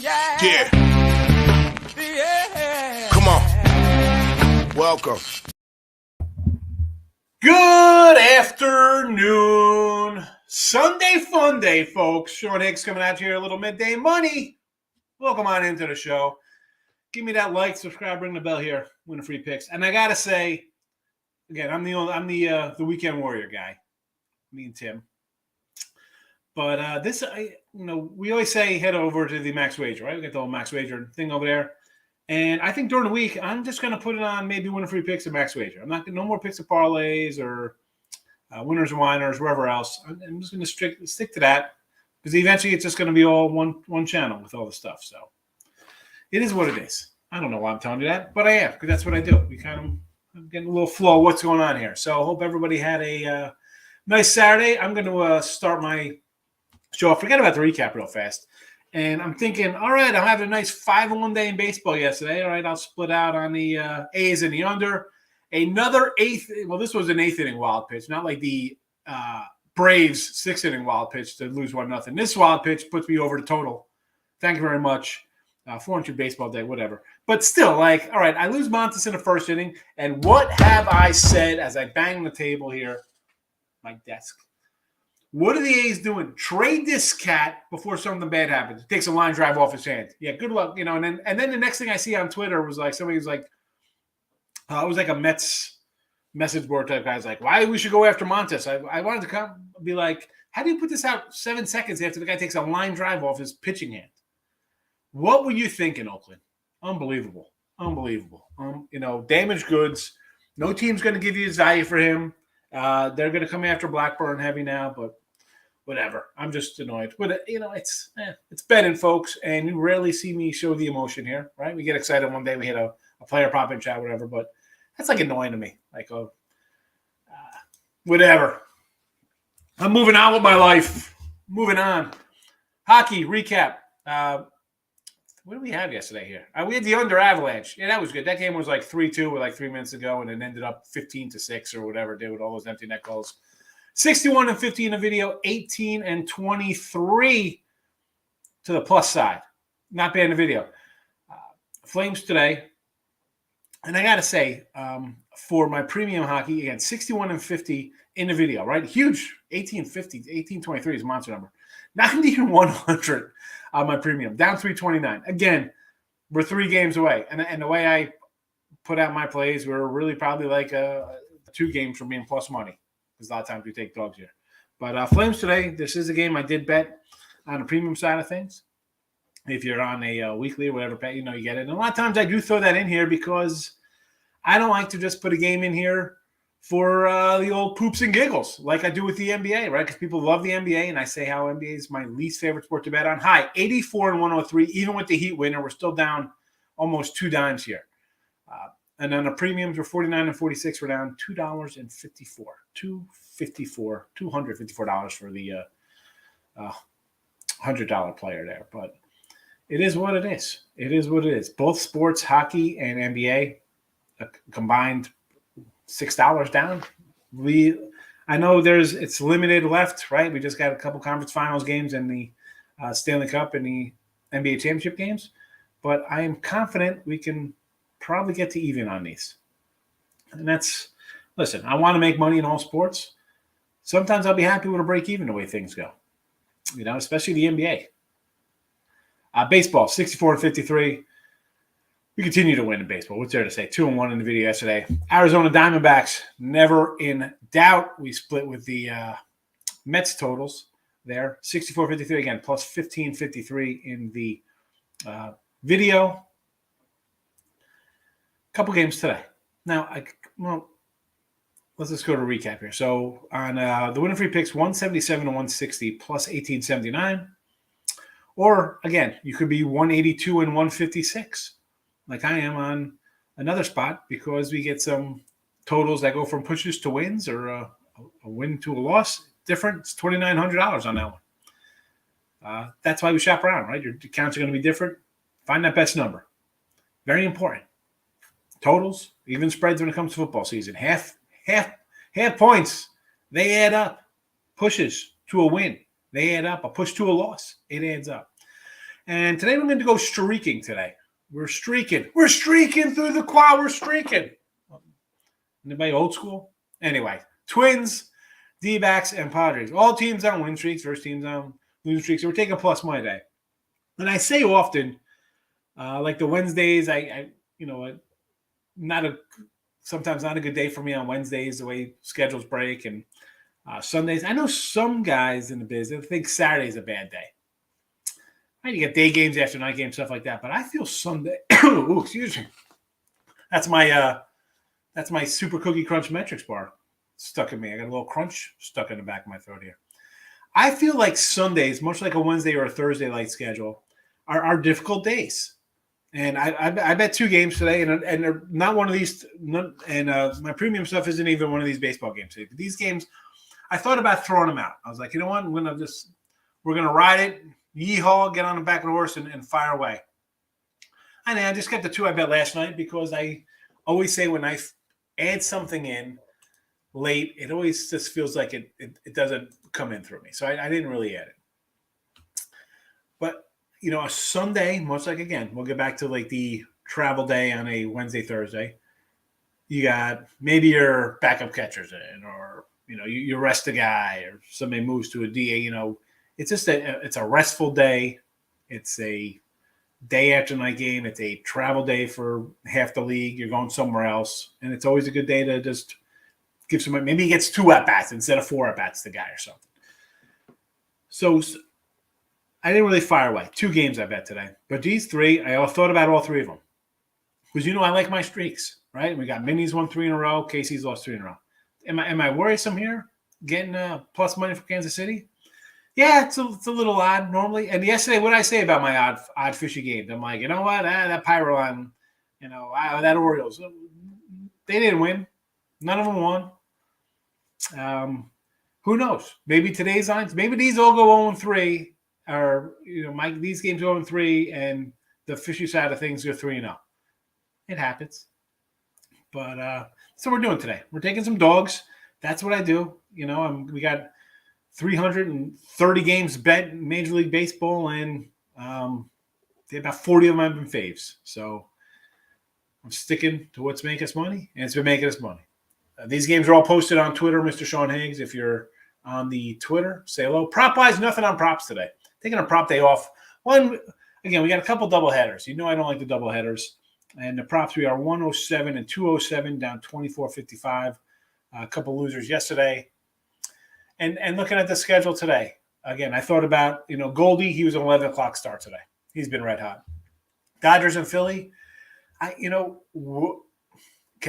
Yeah. Come on. Welcome. Good afternoon. Sunday fun day, folks. Sean Higgs coming out here, a little midday money. Welcome on into the show. Give me that like, subscribe, ring the bell here. Win a free picks. And I gotta say, again, I'm the weekend warrior guy. Me and Tim. But we always say head over to the Max Wager, right? We got the whole Max Wager thing over there. And I think during the week, I'm just going to put it on maybe win a free picks at Max Wager. I'm not no more picks of parlays or winners and whiners, wherever else. I'm just going to stick to that because eventually it's just going to be all one channel with all the stuff. So it is what it is. I don't know why I'm telling you that, but I am because that's what I do. I'm getting a little flow of what's going on here. So I hope everybody had a nice Saturday. I'm going to start my show. Forget about the recap real fast. And I'm thinking, all right, I'll have a nice 5-1 day in baseball yesterday. All right, I'll split out on the A's and the under. Another eighth. Well, this was an eighth inning wild pitch, not like the Braves 6th inning wild pitch to lose 1-0. This wild pitch puts me over the total. Thank you very much. 400 baseball day, whatever. But still, all right, I lose Montes in the first inning. And what have I said as I bang the table here, my desk? What are the A's doing? Trade this cat before something bad happens. It takes a line drive off his hand. Yeah, good luck. And then the next thing I see on Twitter was like somebody was like, it was like a Mets message board type guy. Like, why we should go after Montes? I wanted to be like, how do you put this out 7 seconds after the guy takes a line drive off his pitching hand? What were you thinking, Oakland? Unbelievable. Damaged goods. No team's going to give you his value for him. They're going to come after Blackburn heavy now, but whatever. I'm just annoyed. But, it's betting, folks, and you rarely see me show the emotion here, right? We get excited one day. We hit a player pop in chat, whatever, but that's like annoying to me. Like, whatever. I'm moving on with my life. Moving on. Hockey recap. What did we have yesterday here? We had the under Avalanche. Yeah, that was good. That game was like 3-2 with like 3 minutes ago, and it ended up 15-6 or whatever it did with all those empty net goals. 61-50 in the video, 18-23 to the plus side. Not bad in the video. Flames today. And I got to say, for my premium hockey, again, 61-50 in the video, right? Huge. 18-23 is a monster number. 90-100 on my premium. Down 329. Again, we're 3 games away. And the way I put out my plays, we're really probably like 2 games from being plus money. Because a lot of times we take dogs here. But Flames today, this is a game I did bet on the premium side of things. If you're on a weekly or whatever bet, you get it. And a lot of times I do throw that in here because I don't like to just put a game in here for the old poops and giggles like I do with the NBA, right? Because people love the NBA, and I say how NBA is my least favorite sport to bet on. High, 84-103. Even with the Heat winner, we're still down almost 2 dimes here. And then the premiums were 49-46. We're down $2.54. $254 for the $100 player there. But it is what it is. It is what it is. Both sports, hockey and NBA, combined $6 down. I know it's limited left, right? We just got a couple conference finals games and the Stanley Cup and the NBA championship games, but I am confident we can probably get to even on these. And listen, I want to make money in all sports. Sometimes I'll be happy with a break even the way things go, especially the NBA. Baseball, 64-53. We continue to win in baseball. What's there to say? 2-1 in the video yesterday. Arizona Diamondbacks, never in doubt. We split with the Mets totals there. 64-53 again, plus 15-53 in the video. Couple games today. Now, let's just go to recap here. So on the winner free picks, 177-160 plus 1879. Or again, you could be 182-156. Like I am on another spot because we get some totals that go from pushes to wins or a win to a loss. Different. It's $2,900 on that one. That's why we shop around, right? Your accounts are going to be different. Find that best number. Very important. Totals, even spreads when it comes to football season. Half points, they add up. Pushes to a win, they add up. A push to a loss, it adds up. And today we're going to go streaking today. We're streaking. We're streaking through the quad. We're streaking. Anybody old school? Anyway, Twins, D-backs, and Padres. All teams on win streaks. First teams on losing streaks. So we're taking plus money today. And I say often, like the Wednesdays, sometimes not a good day for me on Wednesdays, the way schedules break. And Sundays, I know some guys in the business think Saturday's a bad day. Right, you get day games after night games, stuff like that. But I feel Sunday. Ooh, excuse me. That's my Super Cookie Crunch metrics bar stuck in me. I got a little crunch stuck in the back of my throat here. I feel like Sundays, much like a Wednesday or a Thursday light schedule, are difficult days. And I bet 2 games today, and they're not one of these. And my premium stuff isn't even one of these baseball games today. But these games, I thought about throwing them out. I was like, you know what? We're gonna ride it. Yeehaw, get on the back of the horse and fire away. And I just got the 2 I bet last night because I always say when I add something in late, it always just feels like it doesn't come in through me. So I didn't really add it. But, a Sunday, much like, again, we'll get back to like the travel day on a Wednesday, Thursday. You got maybe your backup catcher's in, or, you rest a guy, or somebody moves to a DA, It's just it's a restful day. It's a day after night game. It's a travel day for half the league. You're going somewhere else. And it's always a good day to just give somebody, maybe he gets 2 at-bats instead of 4 at-bats to the guy or something. So I didn't really fire away. 2 games I bet today. But these 3, I thought about all 3 of them. Because I like my streaks, right? We got Minnie's won 3 in a row. Casey's lost 3 in a row. Am I worrisome here? Getting plus money for Kansas City? Yeah, it's a little odd normally. And yesterday, what did I say about my odd fishy games? I'm like, you know what? That Pyro on, that Orioles. They didn't win. None of them won. Who knows? Maybe today's lines, maybe these all go 0-3, or these games go 0-3, and the fishy side of things go 3-0. It happens. But that's what we're doing today. We're taking some dogs. That's what I do. We got 330 games bet in Major League Baseball, and about 40 of them have been faves. So I'm sticking to what's making us money, and it's been making us money. These games are all posted on Twitter, Mr. Sean Higgs. If you're on the Twitter, say hello. Prop-wise, nothing on props today. Taking a prop day off. Again, we got a couple double headers. I don't like the double headers. And the props, we are 107 and 207, down 24.55. A couple losers yesterday. And looking at the schedule today, again, I thought about, Goldie, he was an 11 o'clock start today. He's been red hot. Dodgers and Philly, can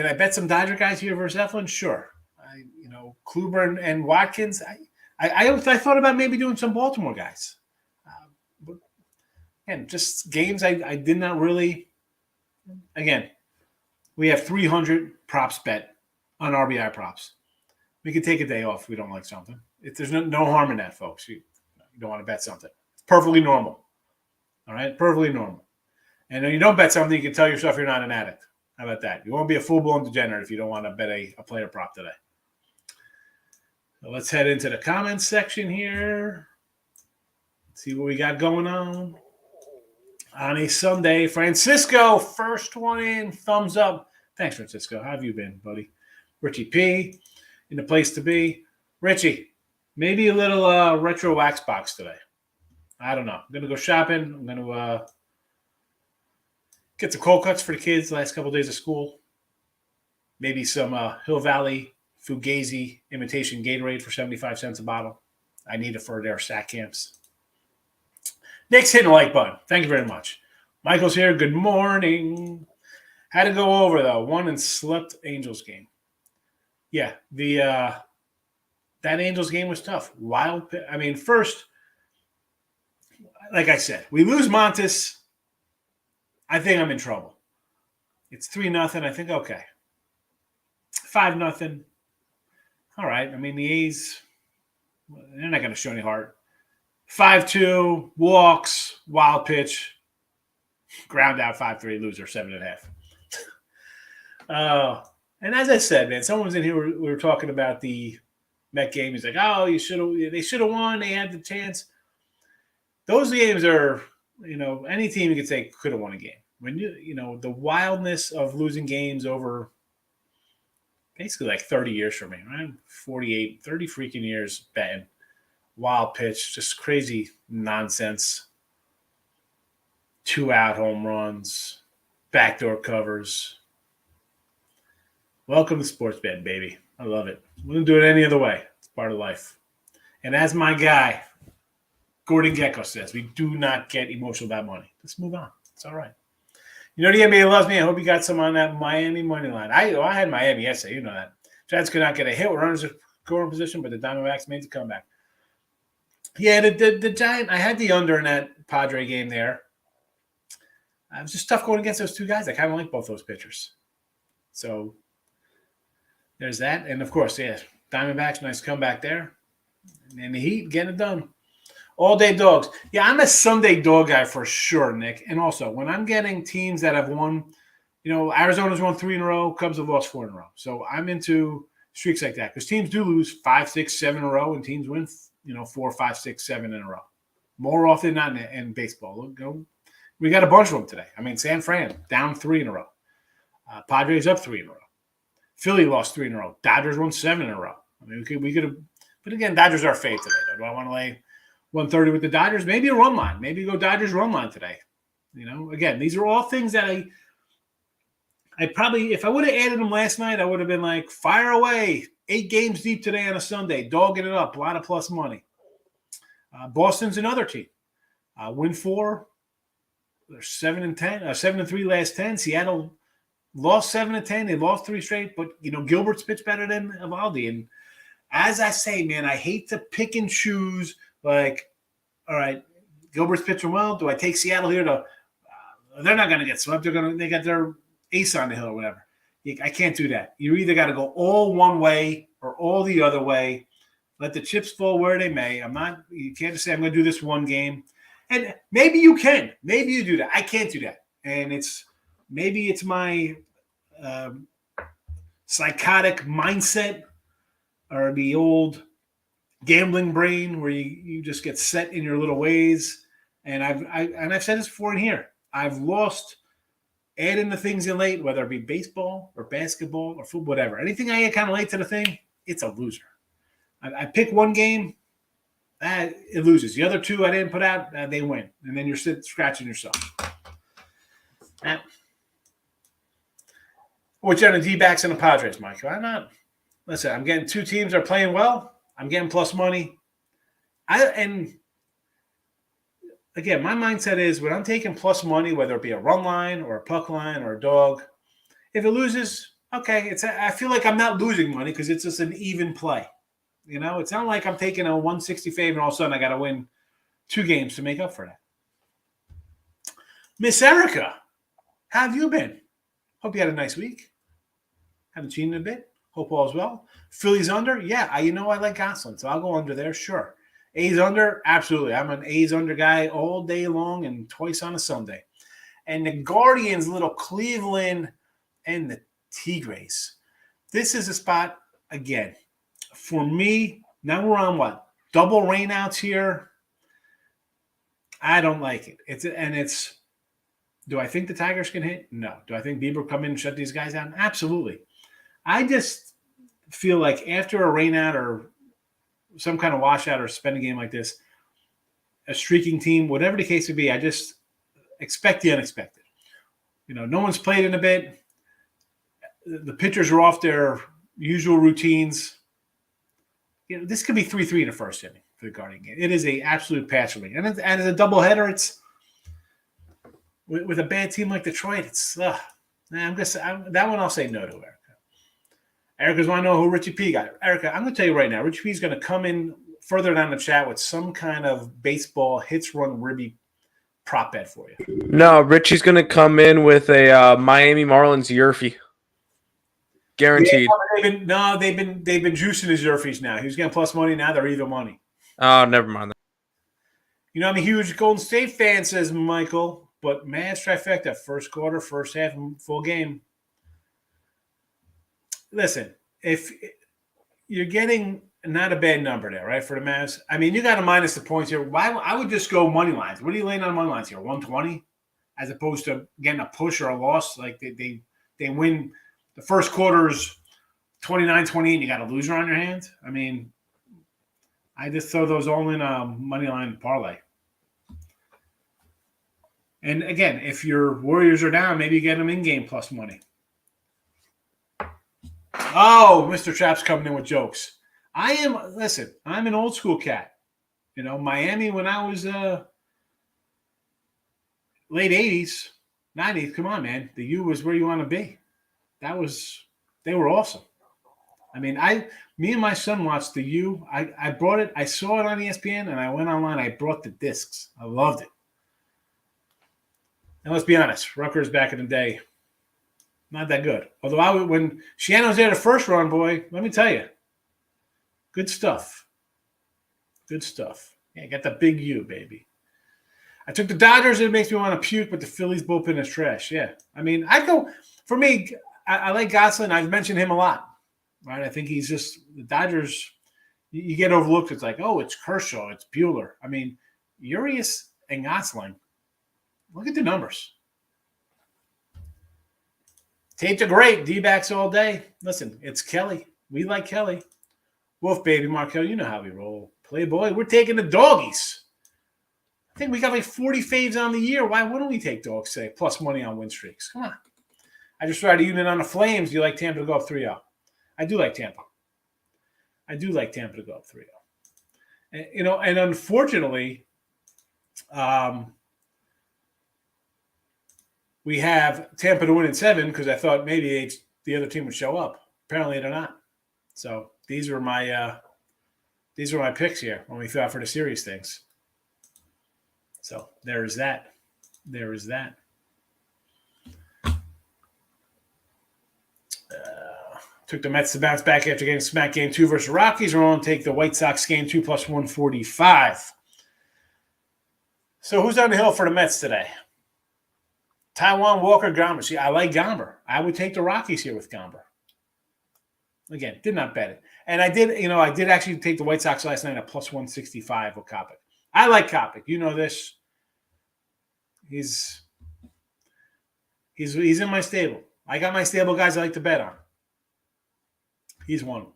I bet some Dodger guys here versus Eflin? Sure. Kluber and Watkins, I thought about maybe doing some Baltimore guys. But again, just games I did not really. Again, we have 300 props bet on RBI props. We can take a day off if we don't like something. There's no harm in that, folks. You don't want to bet something. It's perfectly normal. All right? Perfectly normal. And when you don't bet something, you can tell yourself you're not an addict. How about that? You won't be a full-blown degenerate if you don't want to bet a player prop today. So let's head into the comments section here. See what we got going on. On a Sunday, Francisco, first one in, thumbs up. Thanks, Francisco. How have you been, buddy? Richie P, in the place to be. Richie, maybe a little retro wax box today. I don't know. I'm going to go shopping. I'm going to get some cold cuts for the kids the last couple of days of school. Maybe some Hill Valley Fugazi imitation Gatorade for 75 cents a bottle. I need it for their SAC camps. Nick's hitting the like button. Thank you very much. Michael's here. Good morning. Had to go over, though. Won and slept Angels game. Yeah, that Angels game was tough. First, like I said, we lose Montes. I think I'm in trouble. It's 3-0. I think, okay. 5-0. All right. The A's, they're not going to show any heart. 5-2, walks, wild pitch, ground out 5-3, loser, 7.5. And as I said, man, someone's in here. We were talking about the Met game. He's like, "Oh, they should have won. They had the chance." Those games are any team you could say could have won a game. When the wildness of losing games over basically like 30 years for me, right? 48, 30 freaking years betting. Wild pitch, just crazy nonsense. 2-out home runs, backdoor covers. Welcome to sports betting, baby. I love it. We don't do it any other way. It's part of life. And as my guy, Gordon Gekko says, we do not get emotional about money. Let's move on. It's all right. The NBA loves me. I hope you got some on that Miami money line. I had Miami yesterday. You know that. Giants could not get a hit. We're under scoring position, but the Diamondbacks made the comeback. Yeah, the Giant. I had the under in that Padre game there. It was just tough going against those two guys. I kind of like both those pitchers. So there's that. And, of course, yeah, Diamondbacks, nice comeback there. And the Heat getting it done. All-day dogs. Yeah, I'm a Sunday dog guy for sure, Nick. And also, when I'm getting teams that have won, Arizona's won 3 in a row, Cubs have lost 4 in a row. So I'm into streaks like that because teams do lose 5, 6, 7 in a row, and teams win, 4, 5, 6, 7 in a row. More often than not in baseball. We got a bunch of them today. I mean, San Fran down 3 in a row. Padres up 3 in a row. Philly lost 3 in a row. Dodgers won 7 in a row. I mean, we could have. But again, Dodgers are fave today. Do I want to lay 130 with the Dodgers? Maybe a run line. Maybe go Dodgers run line today. Again, these are all things that I probably, if I would have added them last night, I would have been like, fire away. 8 games deep today on a Sunday. Dogging it up. A lot of plus money. Boston's another team. Win 4. They're 7-10. 7-3 last 10. Seattle lost 7-10. They lost 3 straight. But, Gilbert's pitched better than Evaldi. And as I say, man, I hate to pick and choose. Like, all right, Gilbert's pitching well. Do I take Seattle here to they're not going to get swept. They got their ace on the hill or whatever. I can't do that. You either got to go all one way or all the other way. Let the chips fall where they may. You can't just say, I'm going to do this one game. And maybe you can. Maybe you do that. I can't do that. And maybe it's my psychotic mindset or the old gambling brain where you just get set in your little ways. And I've said this before in here. I've lost adding the things in late, whether it be baseball or basketball or football, whatever. Anything I add kind of late to the thing, it's a loser. I pick one game, it loses. The other 2 I didn't put out, they win. And then you're scratching yourself. Which are the D-backs and the Padres, Mike? Why not? Listen, I'm getting 2 teams that are playing well. I'm getting plus money. And again, my mindset is when I'm taking plus money, whether it be a run line or a puck line or a dog, if it loses, okay. I feel like I'm not losing money because it's just an even play. It's not like I'm taking a 160 fave and all of a sudden I got to win 2 games to make up for that. Miss Erica, how have you been? Hope you had a nice week. Haven't seen you in a bit. Hope all's well. Phillies under? Yeah, I like Gosselin, so I'll go under there, sure. A's under? Absolutely. I'm an A's under guy all day long and twice on a Sunday. And the Guardians, little Cleveland, and the Tigres. This is a spot, again, for me, now we're on what? Double rainouts here. I don't like it. Do I think the Tigers can hit? No. Do I think Bieber come in and shut these guys down? Absolutely. I just feel like after a rainout or some kind of washout or spending game like this, a streaking team, whatever the case would be, I just expect the unexpected. No one's played in a bit. The pitchers are off their usual routines. This could be 3-3 in the first inning for the Guardian game. It is an absolute patch for me. And as a doubleheader, it's with a bad team like Detroit, it's that one I'll say no to, Erica. Erica's want to know who Richie P got. Erica, I'm going to tell you right now, Richie P is going to come in further down the chat with some kind of baseball hits run ribby prop bet for you. No, Richie's going to come in with a Miami Marlins Yerfie. Guaranteed. Yeah, they've been juicing his Yerfies now. He was getting plus money. Now they're even money. Oh, never mind. I'm a huge Golden State fan, says Michael, but Mavs trifecta, first quarter, first half, full game. Listen, if you're getting not a bad number there, right, for the Mavs. I mean, you got to minus the points here. Why? I would just go money lines. What are you laying on money lines here? 120, as opposed to getting a push or a loss. Like they win the first quarter's 29-28, and you got a loser on your hands. I mean, I just throw those all in a money line parlay. And again, if your Warriors are down, maybe you get them in game plus money. Oh, Mr. Trap's coming in with jokes. I'm an old school cat. You know, Miami when I was late 80s, 90s, come on, man. The U was where you want to be. They were awesome. I mean, me and my son watched the U. I brought it, I saw it on ESPN, and I went online, I brought the discs. I loved it. And let's be honest, Rutgers back in the day, not that good. Although when Shannon was there the first run, boy, let me tell you, good stuff. Good stuff. Yeah, got the big U, baby. I took the Dodgers, and it makes me want to puke, but the Phillies bullpen is trash. Yeah. I mean, for me, I like Gosselin. I've mentioned him a lot, right? I think he's just, the Dodgers, you get overlooked. It's like, oh, it's Kershaw, it's Buehler. I mean, Urias and Gosselin, look at the numbers. Taped are great. D-backs all day. Listen, it's Kelly. We like Kelly. Wolf, baby, Markel, you know how we roll. Playboy, we're taking the doggies. I think we got like 40 faves on the year. Why wouldn't we take dogs, say, plus money on win streaks? Come on. I just tried a unit on the Flames. Do you like Tampa to go up 3-0? I do like Tampa. I do like Tampa to go up 3-0. And, you know, and unfortunately, we have Tampa to win in 7 because I thought maybe the other team would show up. Apparently, they're not. So these were my picks here when we threw out for the series things. So there is that. There is that. Took the Mets to bounce back after getting smacked game 2 versus Rockies. We're going to take the White Sox game 2 plus 145. So who's on the hill for the Mets today? Taijuan Walker, Gomber. See, I like Gomber. I would take the Rockies here with Gomber. Again, did not bet it. And I did actually take the White Sox last night at plus 165 with Kopech. I like Kopech. You know this. He's in my stable. I got my stable guys I like to bet on. He's one.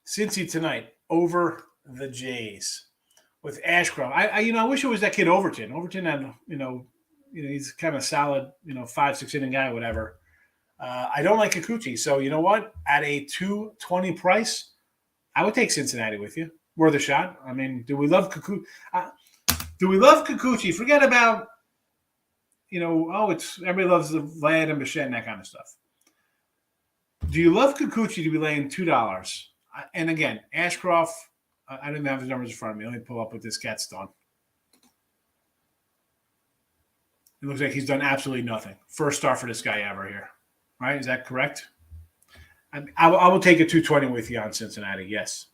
Cincy tonight over the Jays with Ashcroft. I wish it was that kid Overton. Overton had, he's kind of solid, 5-6 inning guy, whatever. I don't like Kikuchi. So you know what? At a $2.20 price, I would take Cincinnati with you. Worth a shot. I mean, do we love Kikuchi? Forget about, everybody loves the Vlad and Bichette and that kind of stuff. Do you love Kikuchi to be laying $2? And again, Ashcroft, I didn't have his numbers in front of me. Let me pull up what this cat's done. It looks like he's done absolutely nothing. First start for this guy ever here. Right? Is that correct? I will take a 220 with you on Cincinnati, yes.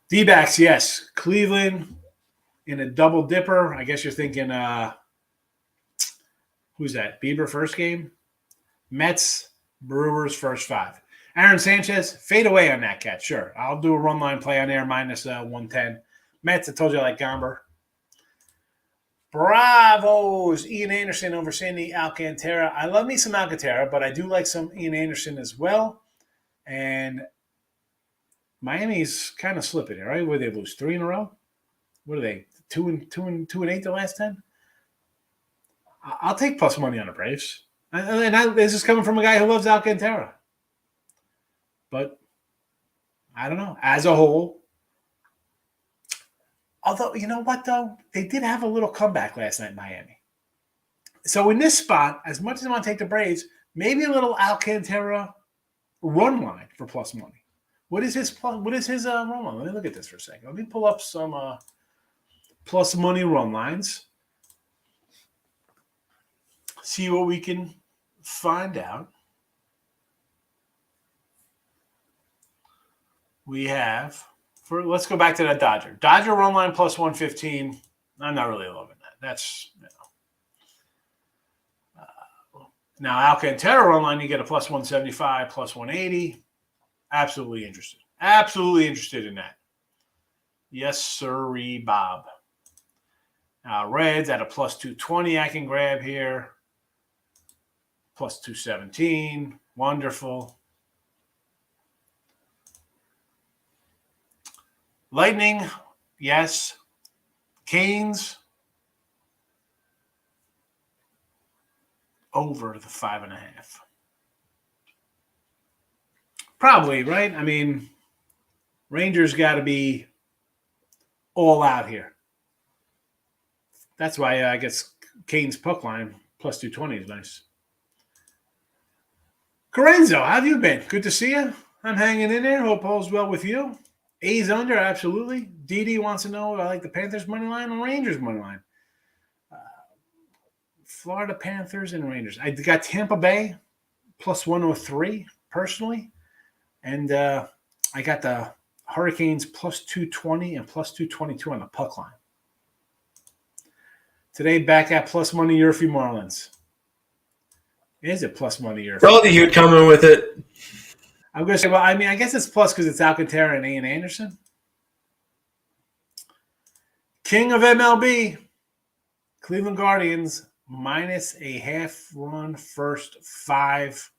D-backs, yes. Cleveland in a double dipper. I guess you're thinking, who's that? Bieber first game? Mets, Brewers first 5. Aaron Sanchez, fade away on that cat. Sure. I'll do a run line play on there minus 110. Mets, I told you I like Gomber. Bravos. Ian Anderson over Sandy Alcantara. I love me some Alcantara, but I do like some Ian Anderson as well. And Miami's kind of slipping here, right? Where they lose 3 in a row? What are they? 2-8 the last 10? I'll take plus money on the Braves. And this is coming from a guy who loves Alcantara. But I don't know. As a whole, although, you know what, though? They did have a little comeback last night in Miami. So in this spot, as much as I want to take the Braves, maybe a little Alcantara run line for plus money. What is his run line? Let me look at this for a second. Let me pull up some plus money run lines. See what we can find out. We have, let's go back to that Dodger. Dodger run line plus 115. I'm not really loving that. That's, now Alcantara run line, you get a plus 175, plus 180. Absolutely interested. Absolutely interested in that. Yes, sirree, Bob. Reds at a plus 220 I can grab here. Plus 217. Wonderful. Lightning, yes. Canes, over the 5.5. Probably, right? I mean, Rangers got to be all out here. That's why I guess Canes puck line plus 220 is nice. Corenzo, how have you been? Good to see you. I'm hanging in there. Hope all's well with you. A's under, absolutely. Didi wants to know I like the Panthers money line and Rangers money line. Florida Panthers and Rangers. I got Tampa Bay plus 103 personally. And I got the Hurricanes plus 220 and plus 222 on the puck line. Today, back at plus money Yerfie Marlins. Is it plus money Yerfie? Probably you'd come in with it. I'm going to say, well, I mean, I guess it's plus because it's Alcantara and Ian Anderson. King of MLB, Cleveland Guardians, minus a half-run first 5.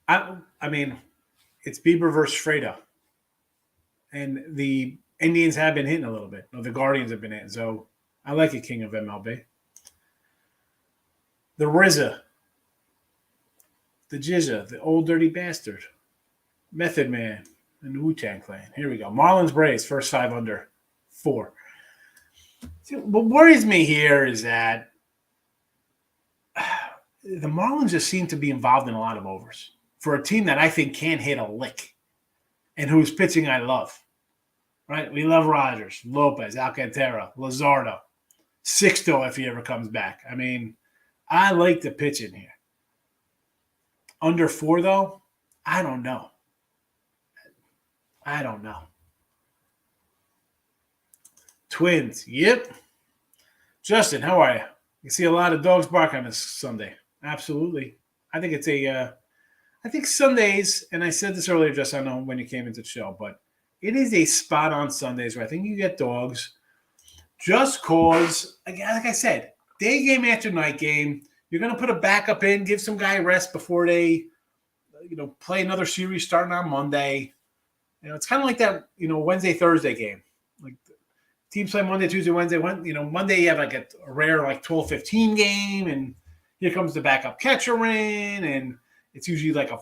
I mean, it's Bieber versus Fredo. And the Indians have been hitting a little bit. No, the Guardians have been hitting. So I like it, King of MLB. The RZA. The Jizza, the old dirty bastard. Method Man and the Wu-Tang Clan. Here we go. Marlins Braves, first 5 under 4. See, what worries me here is that the Marlins just seem to be involved in a lot of overs for a team that I think can't hit a lick and whose pitching I love. Right? We love Rogers, Lopez, Alcantara, Luzardo, Sixto if he ever comes back. I mean, I like the pitching here. Under 4, though, I don't know. Twins, yep. Justin, how are you? You see a lot of dogs bark on this Sunday. Absolutely. I think it's I think Sundays, and I said this earlier, just I know when you came into the show, but it is a spot on Sundays where I think you get dogs just cause, like I said, day game after night game, you're going to put a backup in, give some guy rest before they, play another series starting on Monday. It's kind of like that, Wednesday, Thursday game. Like teams play Monday, Tuesday, Wednesday. Monday you have like a rare like 12-15 game, and here comes the backup catcher in, and it's usually like a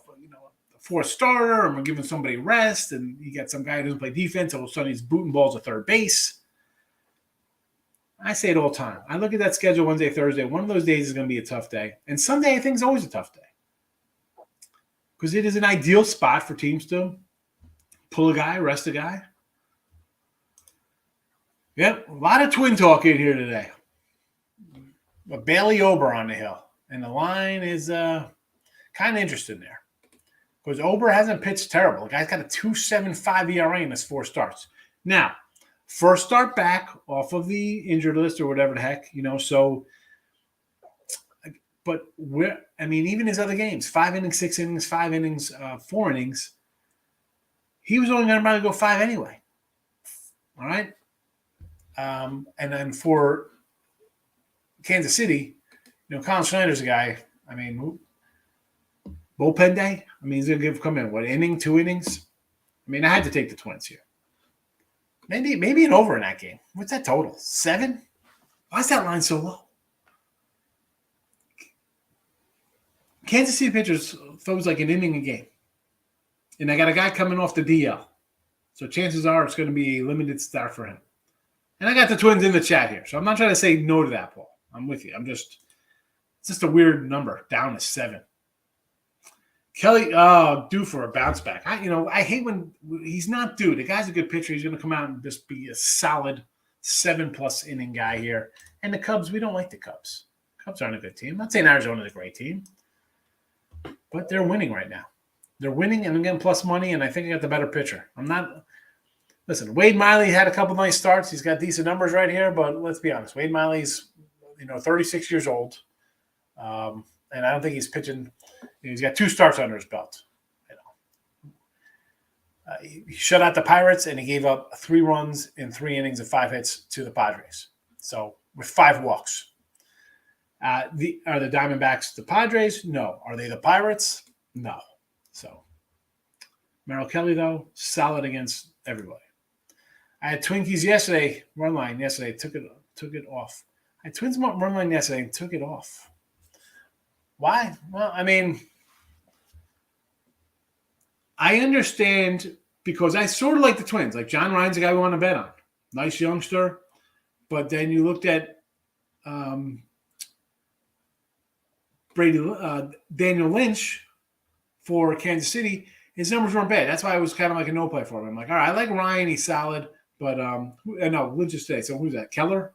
fourth starter, and we're giving somebody rest, and you got some guy who doesn't play defense, all of a sudden he's booting balls to third base. I say it all the time. I look at that schedule Wednesday, Thursday. One of those days is going to be a tough day. And Sunday, I think, is always a tough day. Because it is an ideal spot for teams to pull a guy, rest a guy. Yep, a lot of twin talk in here today. But Bailey Ober on the hill. And the line is kind of interesting there. Because Ober hasn't pitched terrible. The guy's got a 2.75 ERA in his 4 starts. Now, first start back off of the injured list or whatever the heck, so – but even his other games, 5 innings, 6 innings, 5 innings, 4 innings, he was only going to go 5 anyway. All right? And then for Kansas City, Colin Schneider's a guy, bullpen day? He's going to come in, inning, 2 innings? I had to take the Twins here. Maybe an over in that game. What's that total? 7? Why is that line so low? Kansas City pitchers throws like an inning a game. And I got a guy coming off the DL. So chances are it's going to be a limited start for him. And I got the Twins in the chat here. So I'm not trying to say no to that, Paul. I'm with you. It's just a weird number, down to 7. Kelly, due for a bounce back. I hate when he's not due. The guy's a good pitcher. He's going to come out and just be a solid 7+ inning guy here. And the Cubs, we don't like the Cubs. Cubs aren't a good team. I'm not saying Arizona's a great team. But they're winning right now. They're winning, and I'm getting plus money, and I think I got the better pitcher. Listen, Wade Miley had a couple nice starts. He's got decent numbers right here, but let's be honest. Wade Miley's, 36 years old. And I don't think he's pitching. He's got 2 starts under his belt. He shut out the Pirates, and he gave up 3 runs in 3 innings and 5 hits to the Padres. So with 5 walks. Are the Diamondbacks the Padres? No. Are they the Pirates? No. So Merrill Kelly, though, solid against everybody. I had Twinkies yesterday, run line yesterday, took it off. I had Twins run line yesterday and took it off. Why? Well, I mean, I understand because I sort of like the Twins. Like John Ryan's a guy we want to bet on. Nice youngster. But then you looked at Daniel Lynch for Kansas City. His numbers weren't bad. That's why I was kind of like a no play for him. I'm like, all right, I like Ryan. He's solid. But no, Lynch is today. So who's that? Keller?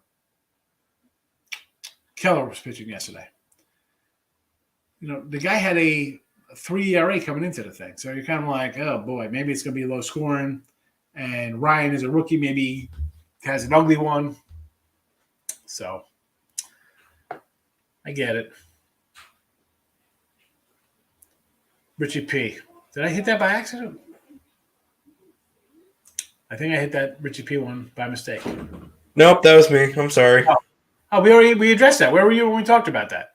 Keller was pitching yesterday. The guy had a 3 ERA coming into the thing. So you're kind of like, oh, boy, maybe it's going to be low scoring. And Ryan is a rookie. Maybe has an ugly one. So I get it. Richie P. Did I hit that by accident? I think I hit that Richie P one by mistake. Nope, that was me. I'm sorry. Oh, we addressed that. Where were you when we talked about that?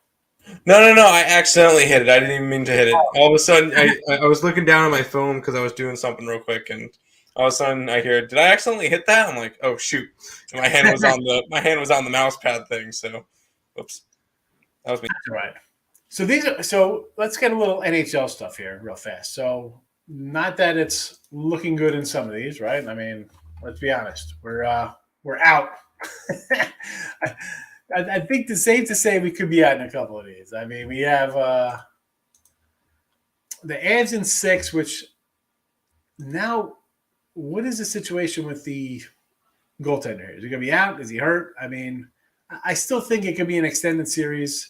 No. I accidentally hit it. I didn't even mean to hit it. All of a sudden, I was looking down at my phone because I was doing something real quick, and all of a sudden I hear, "Did I accidentally hit that?" I'm like, "Oh shoot!" And my hand was on the mouse pad thing. So, oops, that was me. That's right. So let's get a little NHL stuff here real fast. So not that it's looking good in some of these, right? I mean, let's be honest. We're out. I think it's safe to say we could be out in a couple of these. I mean, we have the Avs in 6, which now what is the situation with the goaltender here? Is he going to be out? Is he hurt? I mean, I still think it could be an extended series.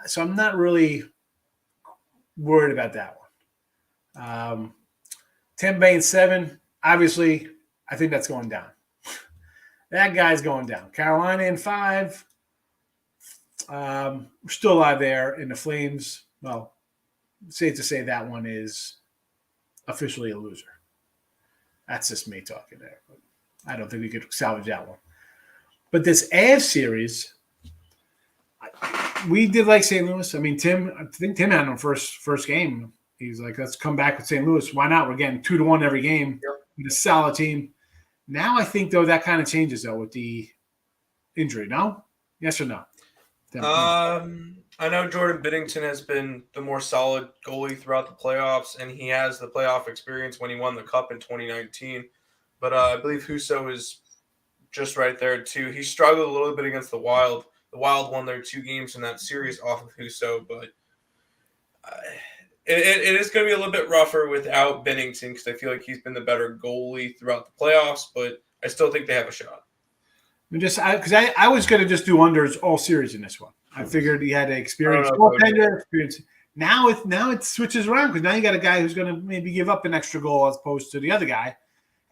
So I'm not really worried about that one. Tampa Bay in 7, obviously, I think that's going down. That guy's going down. Carolina in 5. We're still alive there in the Flames. Well, safe to say that one is officially a loser. That's just me talking there. But I don't think we could salvage that one. But this Avs series, we did like St. Louis. I mean, I think Tim had him first game. He's like, let's come back with St. Louis. Why not? We're getting 2-1 every game. Yep. With a solid team. Now I think, though, that kind of changes, though, with the injury. No? Yes or no? I know Jordan Binnington has been the more solid goalie throughout the playoffs, and he has the playoff experience when he won the Cup in 2019. But I believe Husso is just right there, too. He struggled a little bit against the Wild. The Wild won their 2 games in that series off of Husso, but it is going to be a little bit rougher without Binnington because I feel like he's been the better goalie throughout the playoffs, but I still think they have a shot. Because I was going to just do unders all series in this one. I figured he had experience. Now it switches around because now you got a guy who's going to maybe give up an extra goal as opposed to the other guy,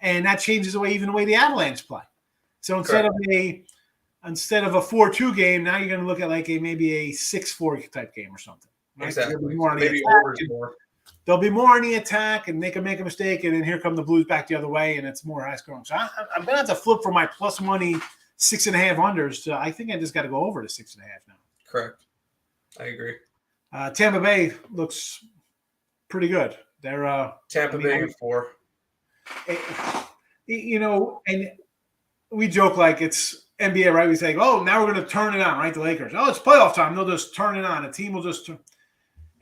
and that changes the way the Avalanche play. So instead of a 4-2 game, now you're going to look at like maybe a 6-4 type game or something. Right? Exactly. They'll be more on the attack, and they can make a mistake, and then here come the Blues back the other way, and it's more high scoring. So I'm going to have to flip for my plus money 6.5 unders. So I think I just got to go over to 6.5 now. Correct. I agree. Tampa Bay looks pretty good. They're Tampa Bay in 4. And we joke like it's NBA, right? We say, oh, now we're going to turn it on, right? The Lakers. Oh, it's playoff time. They'll just turn it on. A team will just turn.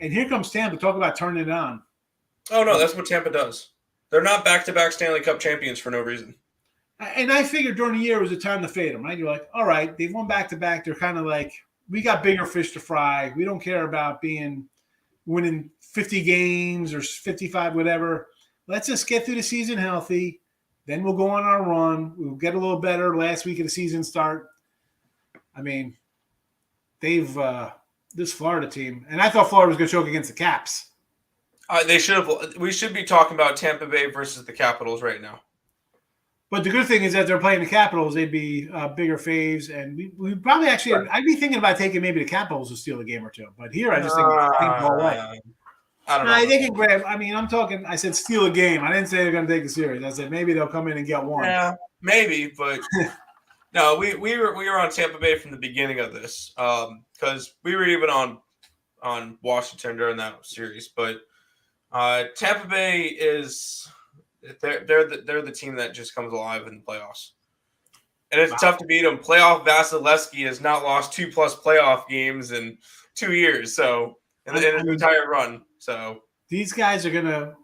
And here comes Tampa. Talk about turning it on. Oh, no, that's what Tampa does. They're not back-to-back Stanley Cup champions for no reason. And I figured during the year it was a time to fade them, right? You're like, all right, they've won back-to-back. They're kind of like, we got bigger fish to fry. We don't care about winning 50 games or 55, whatever. Let's just get through the season healthy. Then we'll go on our run. We'll get a little better last week of the season start. I mean, they've this Florida team, and I thought Florida was going to choke against the Caps. They should have. We should be talking about Tampa Bay versus the Capitals right now. But the good thing is that they're playing the Capitals. They'd be bigger faves, and we probably actually. Right. I'd be thinking about taking maybe the Capitals to steal a game or two. But here, I just think go away. I don't know. They can grab. I mean, I'm talking. I said steal a game. I didn't say they're going to take the series. I said maybe they'll come in and get one. Yeah, maybe, but no. We were on Tampa Bay from the beginning of this because we were even on Washington during that series. But Tampa Bay is they're the team that just comes alive in the playoffs, and it's tough to beat them. Playoff Vasilevsky has not lost 2+ playoff games in 2 years, so in his entire run. So these guys are going to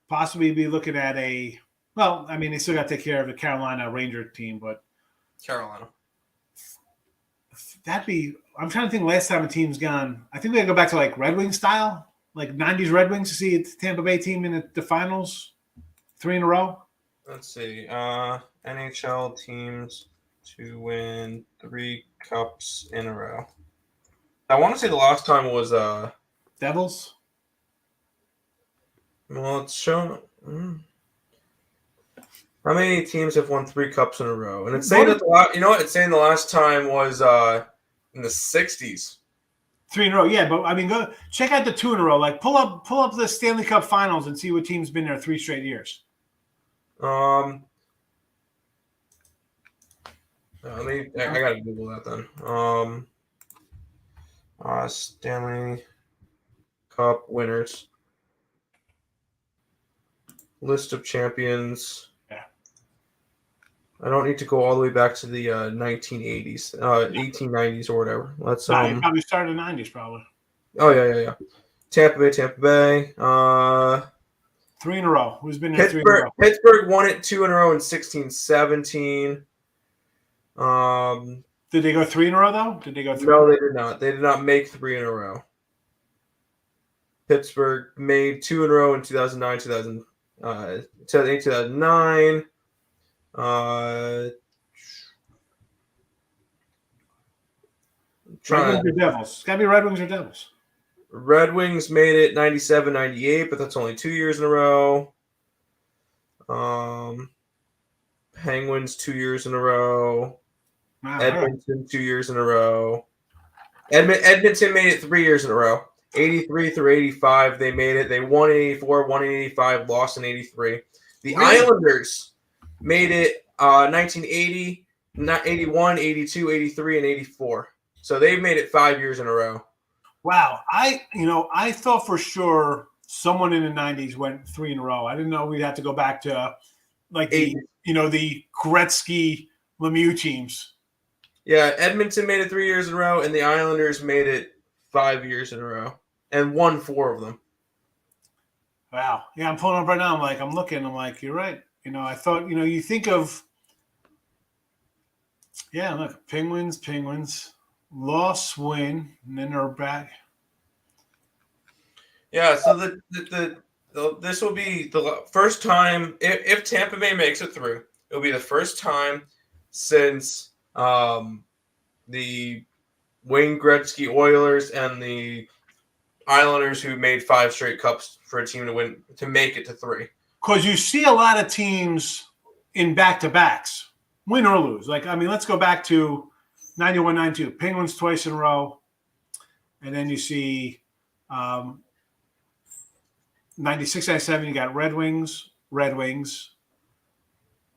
possibly be looking at a. Well, I mean, they still got to take care of the Carolina Ranger team, but Carolina. That'd be. I'm trying to think. Last time a team's gone, I think we got to go back to like Red Wings style, like '90s Red Wings to see a Tampa Bay team in the finals, 3 in a row. Let's see. NHL teams to win 3 cups in a row. I want to say the last time was Devils. Well, it's shown. How many teams have won 3 cups in a row? And it's saying that it's saying the last time was in the 60s. 3 in a row, yeah. But I mean, go check out the 2 in a row. Like pull up the Stanley Cup Finals and see what team's been there 3 straight years. I gotta Google that then. Stanley Cup winners. List of champions. Yeah. I don't need to go all the way back to the 1980s, 1890s or whatever. Let's you probably started in the 90s, probably. Oh yeah. Tampa Bay. 3 in a row. Who's been there 3 in a row? Pittsburgh won it 2 in a row in 16-17. Did they go 3 in a row though? Did they go 3? No, they did not. They did not make 3 in a row. Pittsburgh made 2 in a row in 2009, 2008, 2009. Red Wings or Devils? It's got to be Red Wings or Devils. Red Wings made it 97, 98, but that's only 2 years in a row. Penguins 2 years in a row. Wow, Edmonton 2 years in a row. Edmonton made it 3 years in a row. 83 through 85, they made it. They won in 84, won in 85, lost in 83. The Islanders made it 1980, 81, 82, 83, and 84. So they've made it 5 years in a row. Wow. I thought for sure someone in the 90s went 3 in a row. I didn't know we'd have to go back to like the Gretzky Lemieux teams. Yeah, Edmonton made it 3 years in a row, and the Islanders made it 5 years in a row and won 4 of them. Wow. Yeah, I'm pulling up right now. I'm looking. I'm like, you're right. I thought, you think of, yeah, look, Penguins, loss, win, and then they're back. Yeah, so this will be the first time, if Tampa Bay makes it through, it'll be the first time since the Wayne Gretzky Oilers and the Islanders who made 5 straight cups for a team to make it to 3. Because you see a lot of teams in back-to-backs, win or lose. Let's go back to 91, 92. Penguins twice in a row. And then you see 96, 97, you got Red Wings.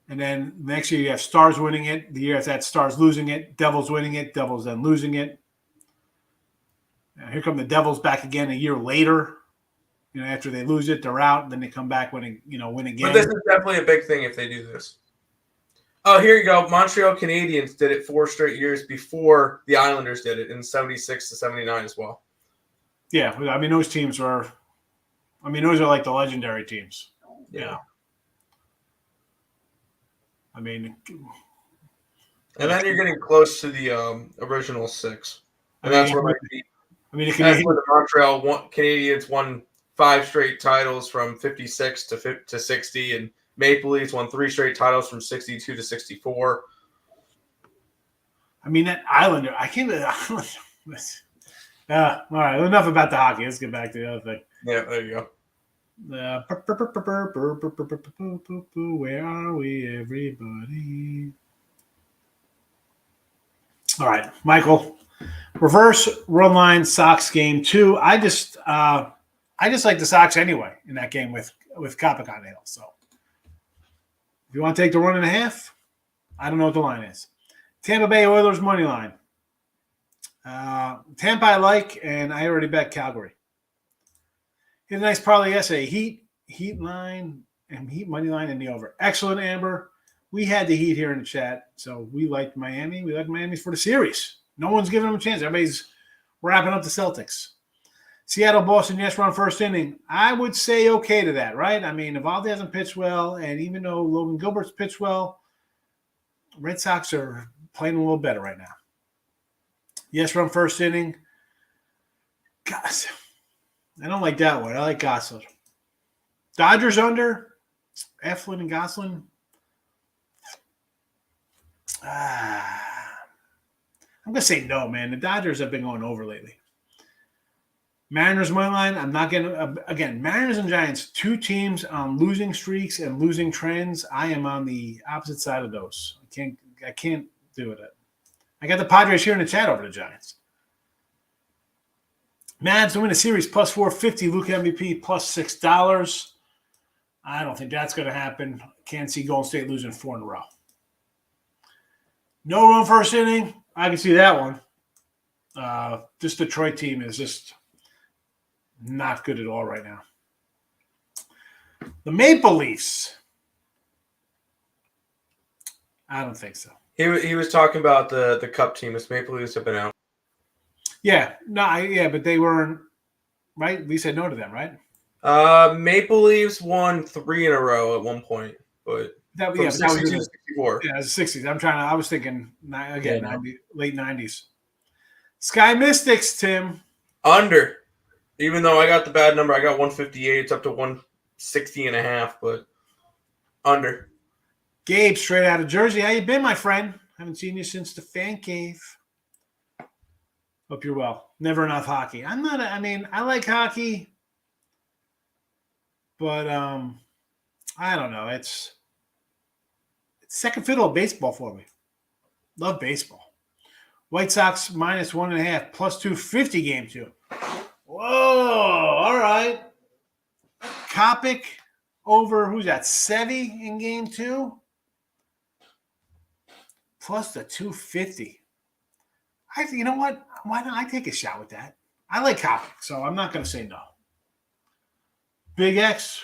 And then next year you have Stars winning it. The year after that, Stars losing it. Devils winning it. Devils then losing it. Here come the Devils back again a year later. After they lose it, they're out. And then they come back win again. But this is definitely a big thing if they do this. Oh, here you go. Montreal Canadiens did it 4 straight years before the Islanders did it in 76 to 79 as well. Yeah, those teams are – those are like the legendary teams. Yeah. And then you're getting close to the original 6. And that's where the Montreal Canadiens won 5 straight titles from 56 to 60, and Maple Leafs won 3 straight titles from 62 to 64. That Islander, I can't. All right, enough about the hockey. Let's get back to the other thing. Yeah, there you go. Where are we, everybody? All right, Michael. Reverse run line Sox game 2. I just like the Sox anyway in that game with Kopech on the hill. So if you want to take the 1.5, I don't know what the line is. Tampa Bay Oilers money line. Tampa I like, and I already bet Calgary. Here's a nice parlay yesterday. Heat line and Heat money line in the over. Excellent, Amber. We had the Heat here in the chat, so we liked Miami. We liked Miami for the series. No one's giving them a chance. Everybody's wrapping up the Celtics. Seattle, Boston, yes, run first inning. I would say okay to that, right? I mean, Evaldi hasn't pitched well, and even though Logan Gilbert's pitched well, Red Sox are playing a little better right now. Yes, run first inning. Gosh, I don't like that one. I like Gosselin. Dodgers under. Eflin and Gosselin. I'm going to say no, man. The Dodgers have been going over lately. Mariners money line. I'm not getting again. Mariners and Giants, two teams on losing streaks and losing trends. I am on the opposite side of those. I can't do it. I got the Padres here in the chat over the Giants. Mads to win the series plus 450. Luke MVP plus $6. I don't think that's going to happen. Can't see Golden State losing 4 in a row. No run first inning. I can see that one. This Detroit team is just not good at all right now. The Maple Leafs. I don't think so. He was talking about the Cup team. His Maple Leafs have been out. Yeah, but they weren't right. We said no to them, right? Maple Leafs won 3 in a row at one point, but that from was 62 to 64. Yeah, it was the 60s. I was thinking again, 90, late 90s. Sky Mystics, Tim. Under. Even though I got the bad number, I got 158. It's up to 160.5, but under. Gabe, straight out of Jersey. How you been, my friend? Haven't seen you since the fan cave. Hope you're well. Never enough hockey. I like hockey, but I don't know. It's second fiddle of baseball for me. Love baseball. White Sox minus 1.5 plus 250 game 2. Whoa! All right. Kopech over who's that? Sevy in game 2 plus the 250. You know what? Why don't I take a shot with that? I like Kopech, so I'm not going to say no. Big X,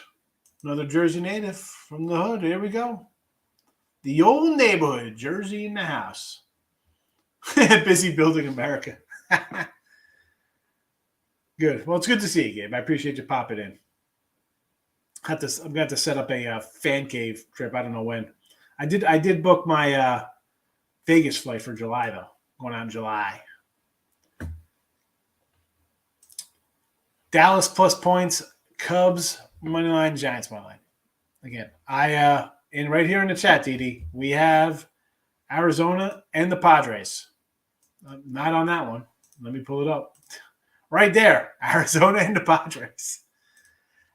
another Jersey native from the hood. Here we go. The old neighborhood, Jersey in the house. Busy building America. Good. Well, it's good to see you, Gabe. I appreciate you popping in. I'm going to have to set up a fan cave trip. I don't know when. I did book my Vegas flight for July, though. Going out in July. Dallas plus points, Cubs money line, Giants money line. Again, and right here in the chat, Didi, we have Arizona and the Padres. Not on that one. Let me pull it up. Right there, Arizona and the Padres.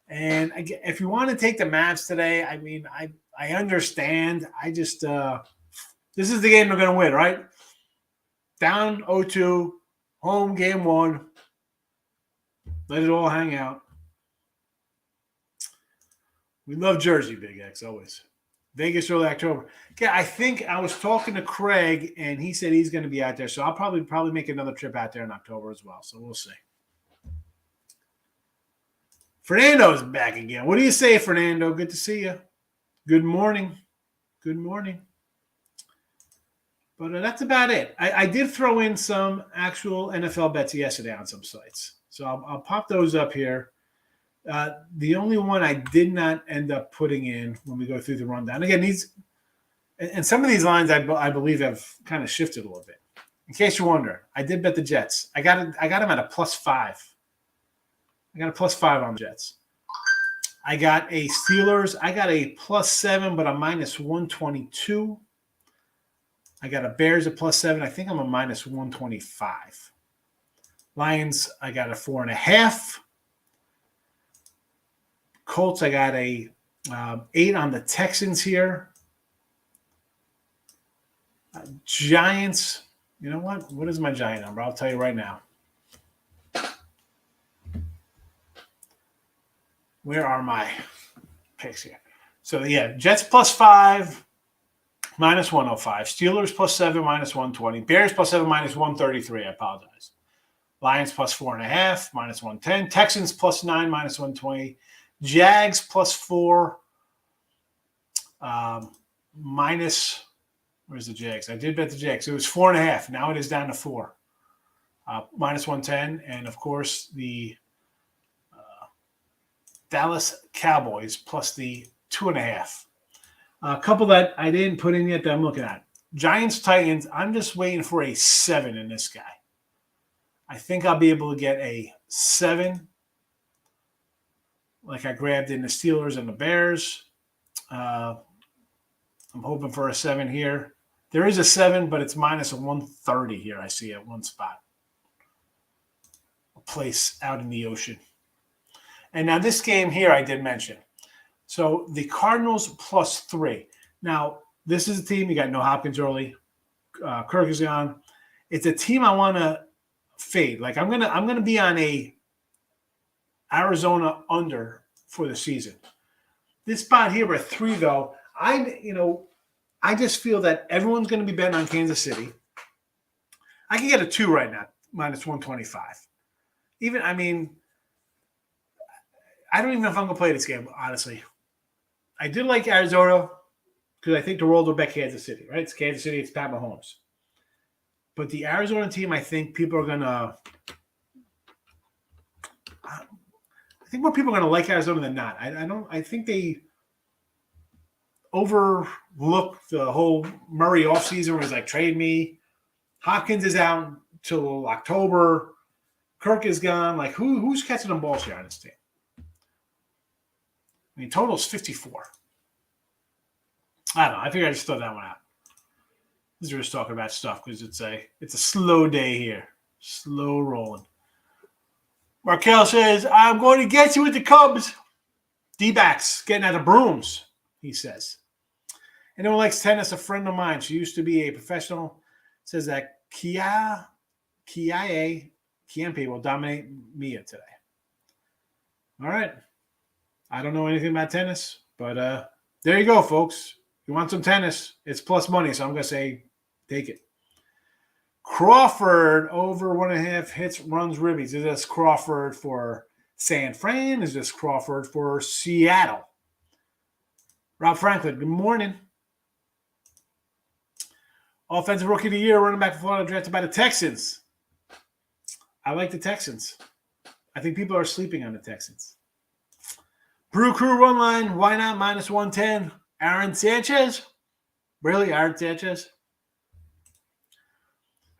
And if you want to take the Mavs today, I understand. I just this is the game they're going to win, right? Down 0-2, home game 1. Let it all hang out. We love Jersey, Big X, always. Vegas early October. Yeah, I think I was talking to Craig, and he said he's going to be out there. So I'll probably make another trip out there in October as well. So we'll see. Fernando's back again. What do you say, Fernando? Good to see you. Good morning. Good morning. But that's about it. I did throw in some actual NFL bets yesterday on some sites. So I'll pop those up here. The only one I did not end up putting in when we go through the rundown. Again, and some of these lines I believe have kind of shifted a little bit. In case you wonder, I did bet the Jets. I got them at a +5. I got a +5 on the Jets. I got a Steelers. I got a +7, but a -122. I got a Bears at +7. I think I'm a -125. Lions, I got a 4.5. Colts, I got a 8 on the Texans here. Giants, you know what? What is my Giant number? I'll tell you right now. Where are my picks here? So, yeah, Jets +5, -105. Steelers +7, -120. Bears +7, -133. I apologize. Lions +4.5, -110. Texans +9, -120. Jags +4, minus. Where's the Jags? I did bet the Jags. It was 4.5. Now it is down to 4. -110. And, of course, the Dallas Cowboys plus the 2.5. A couple that I didn't put in yet that I'm looking at. Giants, Titans. I'm just waiting for a 7 in this guy. I think I'll be able to get a 7 like I grabbed in the Steelers and the Bears. I'm hoping for a 7 here. There is a 7, but it's -130 here. I see at one spot. A place out in the ocean. And now this game here I did mention. So the Cardinals +3. Now, this is a team, you got no Hopkins early. Kirk is gone. It's a team I want to fade. Like I'm gonna be on a Arizona under for the season. This spot here at 3, though, I just feel that everyone's going to be betting on Kansas City. I can get a 2 right now, -125. I don't even know if I'm going to play this game, honestly. I did like Arizona because I think the world will bet Kansas City, right? It's Kansas City, it's Pat Mahomes. But the Arizona team, I think people are going to – I think more people are going to like Arizona than not. I think they overlook the whole Murray offseason where he's like, trade me. Hopkins is out till October. Kirk is gone. Like, who's catching them balls here on this team? I mean, total is 54. I don't know. I figured I just throw that one out. We're just talking about stuff because it's a slow day here. Slow rolling. Markel says, I'm going to get you with the Cubs. D-backs getting out of brooms, he says. Anyone likes tennis? A friend of mine. She used to be a professional. Says that Kiempe will dominate Mia today. All right. I don't know anything about tennis, but there you go, folks. If you want some tennis, it's plus money, so I'm going to say take it. Crawford over 1.5 hits, runs, ribbies. Is this Crawford for San Fran? Is this Crawford for Seattle? Rob Franklin, good morning. Offensive Rookie of the Year, running back for Florida, drafted by the Texans. I like the Texans. I think people are sleeping on the Texans. Brew Crew run line, why not -110? Aaron Sanchez? Really, Aaron Sanchez?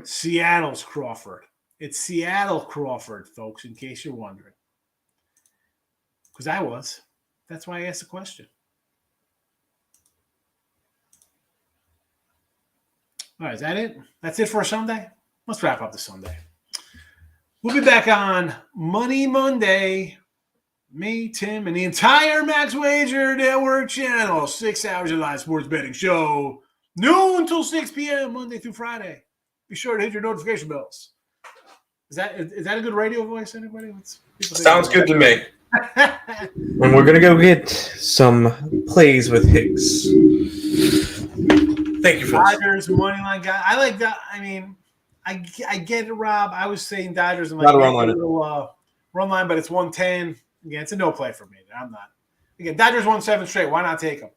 Seattle's Crawford. It's Seattle Crawford, folks, in case you're wondering. Because I was. That's why I asked the question. All right, is that it? That's it for a Sunday? Let's wrap up the Sunday. We'll be back on Money Monday. Me, Tim, and the entire Max Wager Network channel. 6 hours of live sports betting show. Noon till 6 p.m. Monday through Friday. Be sure to hit your notification bells. Is that a good radio voice, anybody? Sounds good to me. And we're going to go get some plays with Higgs. Thank you for Dodgers, money line guy. I like that. I mean, I get it, Rob. I was saying Dodgers. I'm like, not a run line. Run line, but it's 110. Again, it's a no play for me. I'm not. Again, Dodgers won 7 straight. Why not take them?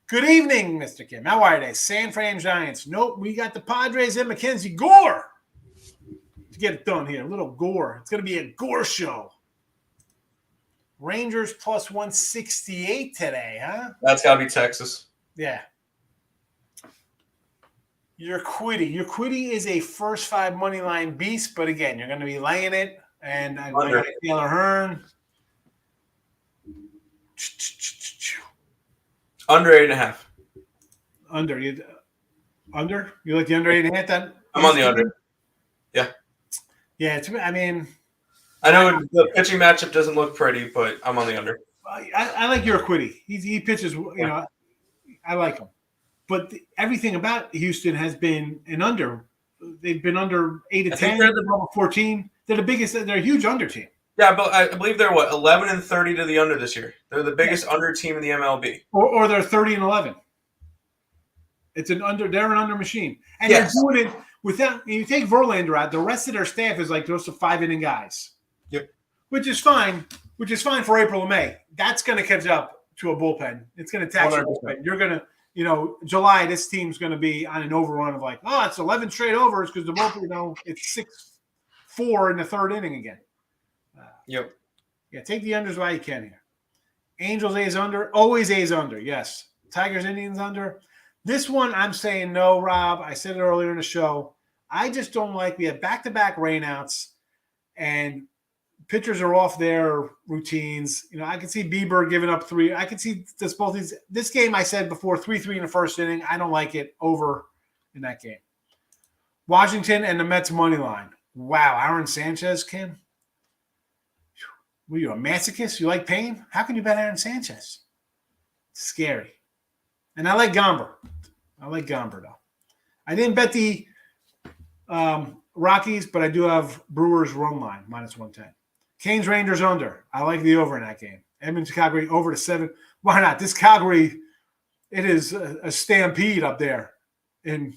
Good evening, Mr. Kim. How are you today? San Fran Giants. Nope, we got the Padres and Mackenzie Gore to get it done here. A little Gore. It's going to be a Gore show. Rangers plus 168 today, huh? That's got to be Texas. Yeah. Your Quiddy is a first 5 money line beast, but again, you're going to be laying it. And I got Taylor Hearn. Under 8.5. Under? You like the under 8.5 then? I'm on the under. Yeah. Yeah, I mean. I know the pitching matchup doesn't look pretty, but I'm on the under. I like Urquidy. He pitches, I like him. But everything about Houston has been an under. They've been under 8 to 10, they're 14. They're the biggest. They're a huge under team. Yeah, but I believe they're 11-30 to the under this year. They're the biggest under team in the MLB. Or they're 30-11. It's an under. They're an under machine, and they're doing it without. You take Verlander out, the rest of their staff is like those 5-inning guys. Yep. Which is fine. Which is fine for April and May. That's going to catch up to a bullpen. It's going to tax your bullpen. You're going to, July. This team's going to be on an overrun of like, it's 11 straight overs because the bullpen, it's 6-4 in the third inning again. Yep. Yeah, take the unders while you can here. Angels A's under, always A's under. Yes. Tigers Indians under. This one I'm saying no, Rob. I said it earlier in the show. I just don't like. We have back-to-back rainouts, and pitchers are off their routines. I can see Bieber giving up 3. I can see this game. I said before 3-3 in the first inning. I don't like it over in that game. Washington and the Mets money line. Wow, Aaron Sanchez, Kim. Were you a masochist? You like pain? How can you bet Aaron Sanchez? Scary. And I like Gomber. Though. I didn't bet the Rockies, but I do have Brewers run line, -110. Canes Rangers under. I like the over in that game. Edmonton Calgary over to 7. Why not? This Calgary, it is a stampede up there in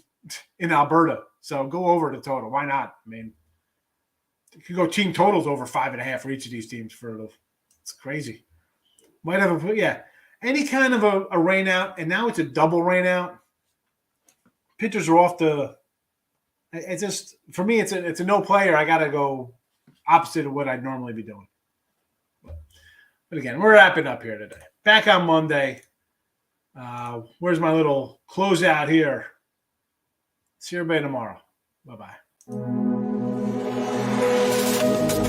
Alberta. So go over the total. Why not? I mean, you could go team totals over 5.5 for each of these teams. It's crazy. Might have any kind of a rain out, and now it's a double rain out. Pitchers are off the. It's just for me. It's a no player. I got to go opposite of what I'd normally be doing. But again, we're wrapping up here today. Back on Monday. Where's my little closeout here? See everybody tomorrow. Bye-bye.